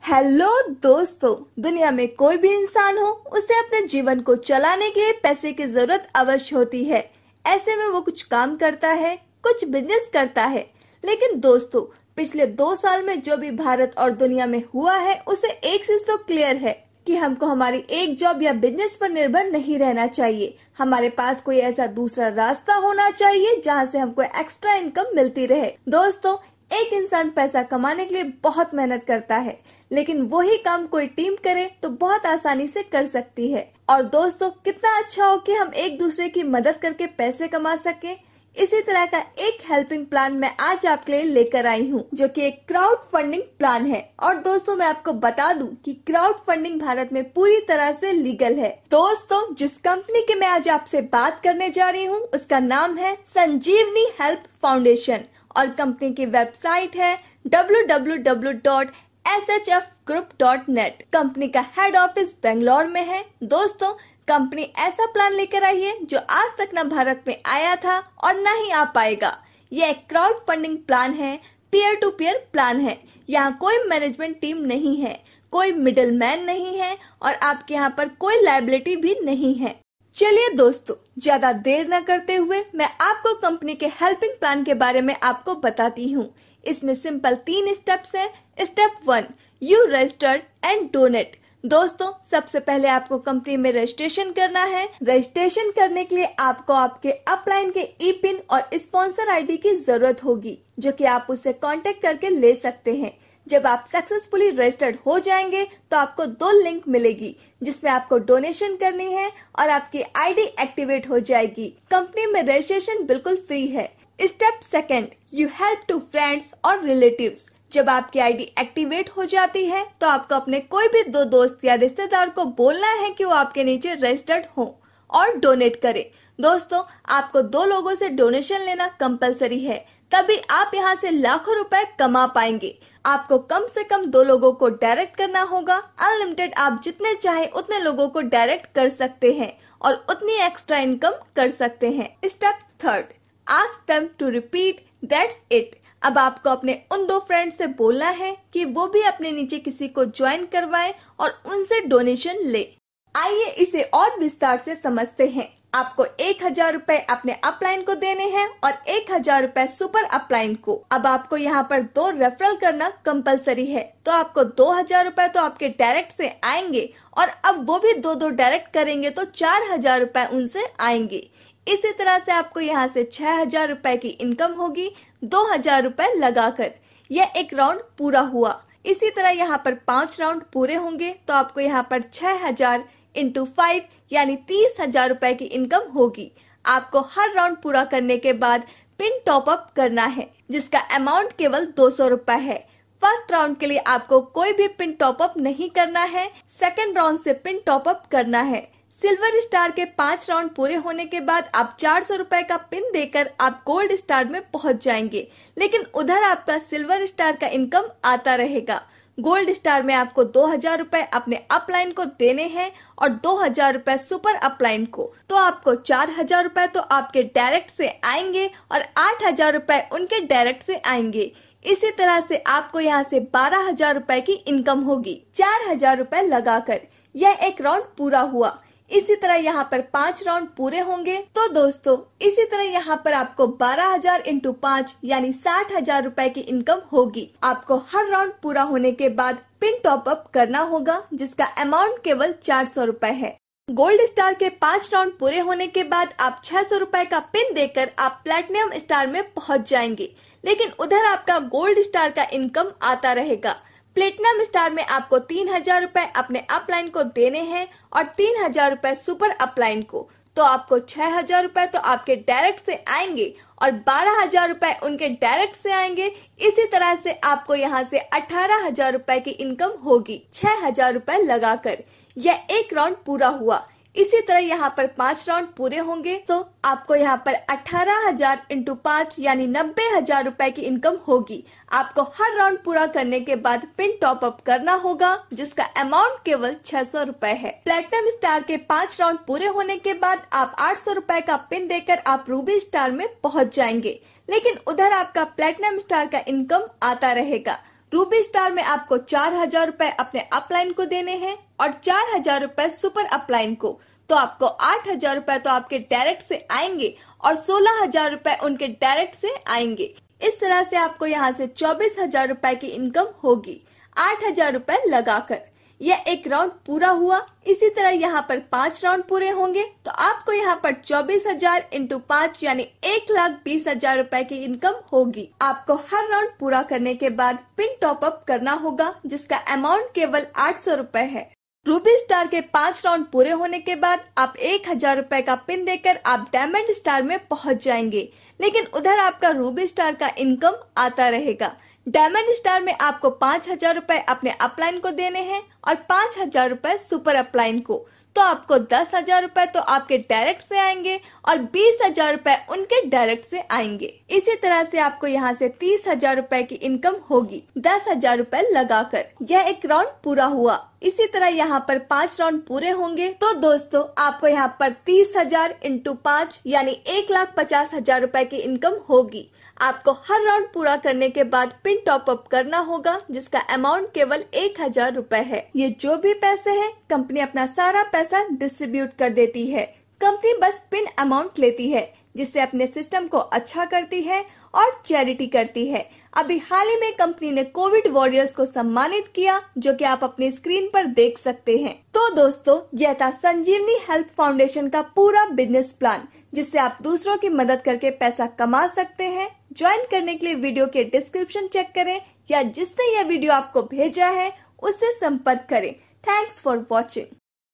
Hello दोस्तों, दुनिया में कोई भी इंसान हो उसे अपने जीवन को चलाने के लिए पैसे की जरूरत अवश्य होती है। ऐसे में वो कुछ काम करता है, कुछ बिजनेस करता है। लेकिन दोस्तों, पिछले 2 साल में जो भी भारत और दुनिया में हुआ है उसे एक चीज तो क्लियर है कि हमको हमारी एक जॉब या बिजनेस पर निर्भर नहीं रहना चाहिए। हमारे पास कोई ऐसा दूसरा रास्ता होना चाहिए जहाँ से हमको एक्स्ट्रा इनकम मिलती रहे। दोस्तों, एक इंसान पैसा कमाने के लिए बहुत मेहनत करता है, लेकिन वही काम कोई टीम करे तो बहुत आसानी से कर सकती है। और दोस्तों, कितना अच्छा हो कि हम एक दूसरे की मदद करके पैसे कमा सके। इसी तरह का एक हेल्पिंग प्लान मैं आज आपके लिए लेकर आई हूँ, जो कि एक क्राउड फंडिंग प्लान है। और दोस्तों, मैं आपको बता दूं कि क्राउड फंडिंग भारत में पूरी तरह से लीगल है। दोस्तों, जिस कंपनी की मैं आज आपसे बात करने जा रही हूँ उसका नाम है संजीवनी हेल्प फाउंडेशन और कंपनी की वेबसाइट है www.shfgroup.net। कंपनी का हेड ऑफिस बेंगलोर में है। दोस्तों, कंपनी ऐसा प्लान लेकर आई है जो आज तक न भारत में आया था और न ही आ पाएगा। यह एक क्राउड फंडिंग प्लान है, पीयर टू पीयर प्लान है। यहाँ कोई मैनेजमेंट टीम नहीं है, कोई मिडिल मैन नहीं है और आपके यहाँ पर कोई लायबिलिटी भी नहीं है। चलिए दोस्तों, ज्यादा देर न करते हुए मैं आपको कंपनी के हेल्पिंग प्लान के बारे में आपको बताती हूँ। इसमें सिंपल 3 स्टेप्स हैं। Step 1, you registered and donate. दोस्तों, सबसे पहले आपको कंपनी में रजिस्ट्रेशन करना है। रजिस्ट्रेशन करने के लिए आपको आपके अपलाइन के ई पिन और स्पॉन्सर आईडी की जरूरत होगी, जो कि आप उससे कांटेक्ट करके ले सकते हैं। जब आप सक्सेसफुली रजिस्टर्ड हो जाएंगे तो आपको 2 लिंक मिलेगी, जिसमें आपको डोनेशन करनी है और आपकी आईडी एक्टिवेट हो जाएगी। कंपनी में रजिस्ट्रेशन बिल्कुल फ्री है। Step 2, you help to friends और रिलेटिव्स। जब आपकी आईडी एक्टिवेट हो जाती है तो आपको अपने कोई भी 2 दोस्त या रिश्तेदार को बोलना है कि वो आपके नीचे रजिस्टर्ड हो और डोनेट करे। दोस्तों, आपको 2 लोगों से डोनेशन लेना कंपलसरी है, तभी आप यहाँ से लाखों रुपए कमा पाएंगे। आपको कम से कम 2 लोगों को डायरेक्ट करना होगा। अनलिमिटेड आप जितने चाहे उतने लोगों को डायरेक्ट कर सकते हैं और उतनी एक्स्ट्रा इनकम कर सकते हैं। Step 3, ask them to repeat, that's it. अब आपको अपने उन 2 फ्रेंड से बोलना है कि वो भी अपने नीचे किसी को ज्वाइन करवाएं और उनसे डोनेशन ले। आइए इसे और विस्तार से समझते हैं। आपको 1000 रुपए अपने अपलाइन को देने हैं और 1000 रुपए सुपर अपलाइन को। अब आपको यहाँ पर 2 रेफरल करना कंपलसरी है, तो आपको 2000 रुपए तो आपके डायरेक्ट से आएंगे और अब वो भी 2 डायरेक्ट करेंगे तो 4000 रुपए उनसे आएंगे। इसी तरह से आपको यहाँ से 6000 रुपए की इनकम होगी 2000 रुपए लगाकर। यह एक राउंड पूरा हुआ। इसी तरह यहाँ पर 5 राउंड पूरे होंगे तो आपको यहाँ पर 6000 × 5 यानी 30,000 रुपए की इनकम होगी। आपको हर राउंड पूरा करने के बाद पिन टॉप अप करना है, जिसका अमाउंट केवल 200 रुपए है। फर्स्ट राउंड के लिए आपको कोई भी पिन टॉप अप नहीं करना है, सेकंड राउंड से पिन टॉप अप करना है। सिल्वर स्टार के 5 राउंड पूरे होने के बाद आप 400 रुपए का पिन देकर आप गोल्ड स्टार में पहुंच जाएंगे, लेकिन उधर आपका सिल्वर स्टार का इनकम आता रहेगा। गोल्ड स्टार में आपको 2000 रुपए अपने अपलाइन को देने हैं और 2000 रुपए सुपर अपलाइन को, तो आपको 4000 रुपए तो आपके डायरेक्ट से आएंगे और 8000 रुपए उनके डायरेक्ट से आएंगे। इसी तरह से आपको यहाँ से 12000 रुपए की इनकम होगी 4000 रुपए लगाकर। यह एक राउंड पूरा हुआ। इसी तरह यहाँ पर 5 राउंड पूरे होंगे। तो दोस्तों, इसी तरह यहाँ पर आपको 12000 × 5 यानी 60,000 रुपए की इनकम होगी। आपको हर राउंड पूरा होने के बाद पिन टॉप अप करना होगा, जिसका अमाउंट केवल 400 रुपए है। गोल्ड स्टार के 5 राउंड पूरे होने के बाद आप 600 रुपए का पिन देकर आप प्लेटिनम स्टार में पहुँच जाएंगे, लेकिन उधर आपका गोल्ड स्टार का इनकम आता रहेगा। प्लेटिनम स्टार में आपको 3000 रुपए अपने अपलाइन को देने हैं और 3000 रुपए सुपर अपलाइन को, तो आपको 6000 रुपए तो आपके डायरेक्ट से आएंगे और 12000 रुपए उनके डायरेक्ट से आएंगे। इसी तरह से आपको यहाँ से 18000 रुपए की इनकम होगी 6000 रुपए लगाकर। यह एक राउंड पूरा हुआ। इसी तरह यहाँ पर 5 राउंड पूरे होंगे तो आपको यहाँ पर 18000 × 5 यानी 90000 रुपए की इनकम होगी। आपको हर राउंड पूरा करने के बाद पिन टॉप अप करना होगा, जिसका अमाउंट केवल 600 रुपए है। प्लेटिनम स्टार के 5 राउंड पूरे होने के बाद आप 800 रुपए का पिन देकर आप रूबी स्टार में पहुँच जाएंगे, लेकिन उधर आपका प्लेटिनम स्टार का इनकम आता रहेगा। रूबी स्टार में आपको 4000 रुपए अपने अपलाइन को देने हैं और 4000 रुपए सुपर अपलाइन को। तो आपको 8000 रुपए तो आपके डायरेक्ट से आएंगे और 16000 रुपए उनके डायरेक्ट से आएंगे। इस तरह से आपको यहाँ से 24000 रुपए की इनकम होगी 8000 रुपए लगाकर। यह एक राउंड पूरा हुआ। इसी तरह यहाँ पर 5 राउंड पूरे होंगे तो आपको यहाँ पर 24000 इंटू 5 यानी 1,20,000 रुपए की इनकम होगी। आपको हर राउंड पूरा करने के बाद पिन टॉप अप करना होगा जिसका अमाउंट केवल 800 रुपए है। रूबी स्टार के 5 राउंड पूरे होने के बाद आप 1000 रुपए का पिन देकर आप डायमंड स्टार में पहुंच जाएंगे, लेकिन उधर आपका रूबी स्टार का इनकम आता रहेगा। डायमंड स्टार में आपको 5000 रुपए अपने अपलाइन को देने हैं और 5000 रुपए सुपर अपलाइन को। तो आपको 10,000 रुपए तो आपके डायरेक्ट से आएंगे और 20,000 रुपए उनके डायरेक्ट से आएंगे। इसी तरह से आपको यहाँ से 30,000 रुपए की इनकम होगी 10,000 रुपए लगाकर। यह एक राउंड पूरा हुआ। इसी तरह यहाँ पर 5 राउंड पूरे होंगे तो दोस्तों आपको यहाँ पर 30,000 इंटू 5 यानी 1,50,000 रुपए की इनकम होगी। आपको हर राउंड पूरा करने के बाद पिन टॉप अप करना होगा जिसका अमाउंट केवल 1000 रुपए है। ये जो भी पैसे हैं कंपनी अपना सारा पैसा डिस्ट्रीब्यूट कर देती है। कंपनी बस पिन अमाउंट लेती है जिससे अपने सिस्टम को अच्छा करती है और चैरिटी करती है। अभी हाल ही में कंपनी ने कोविड वॉरियर्स को सम्मानित किया जो कि आप अपनी स्क्रीन पर देख सकते हैं। तो दोस्तों यह था संजीवनी हेल्थ फाउंडेशन का पूरा बिजनेस प्लान जिससे आप दूसरों की मदद करके पैसा कमा सकते हैं। ज्वाइन करने के लिए वीडियो के डिस्क्रिप्शन चेक करें या जिसने यह वीडियो आपको भेजा है उससे संपर्क करें। Thanks for watching.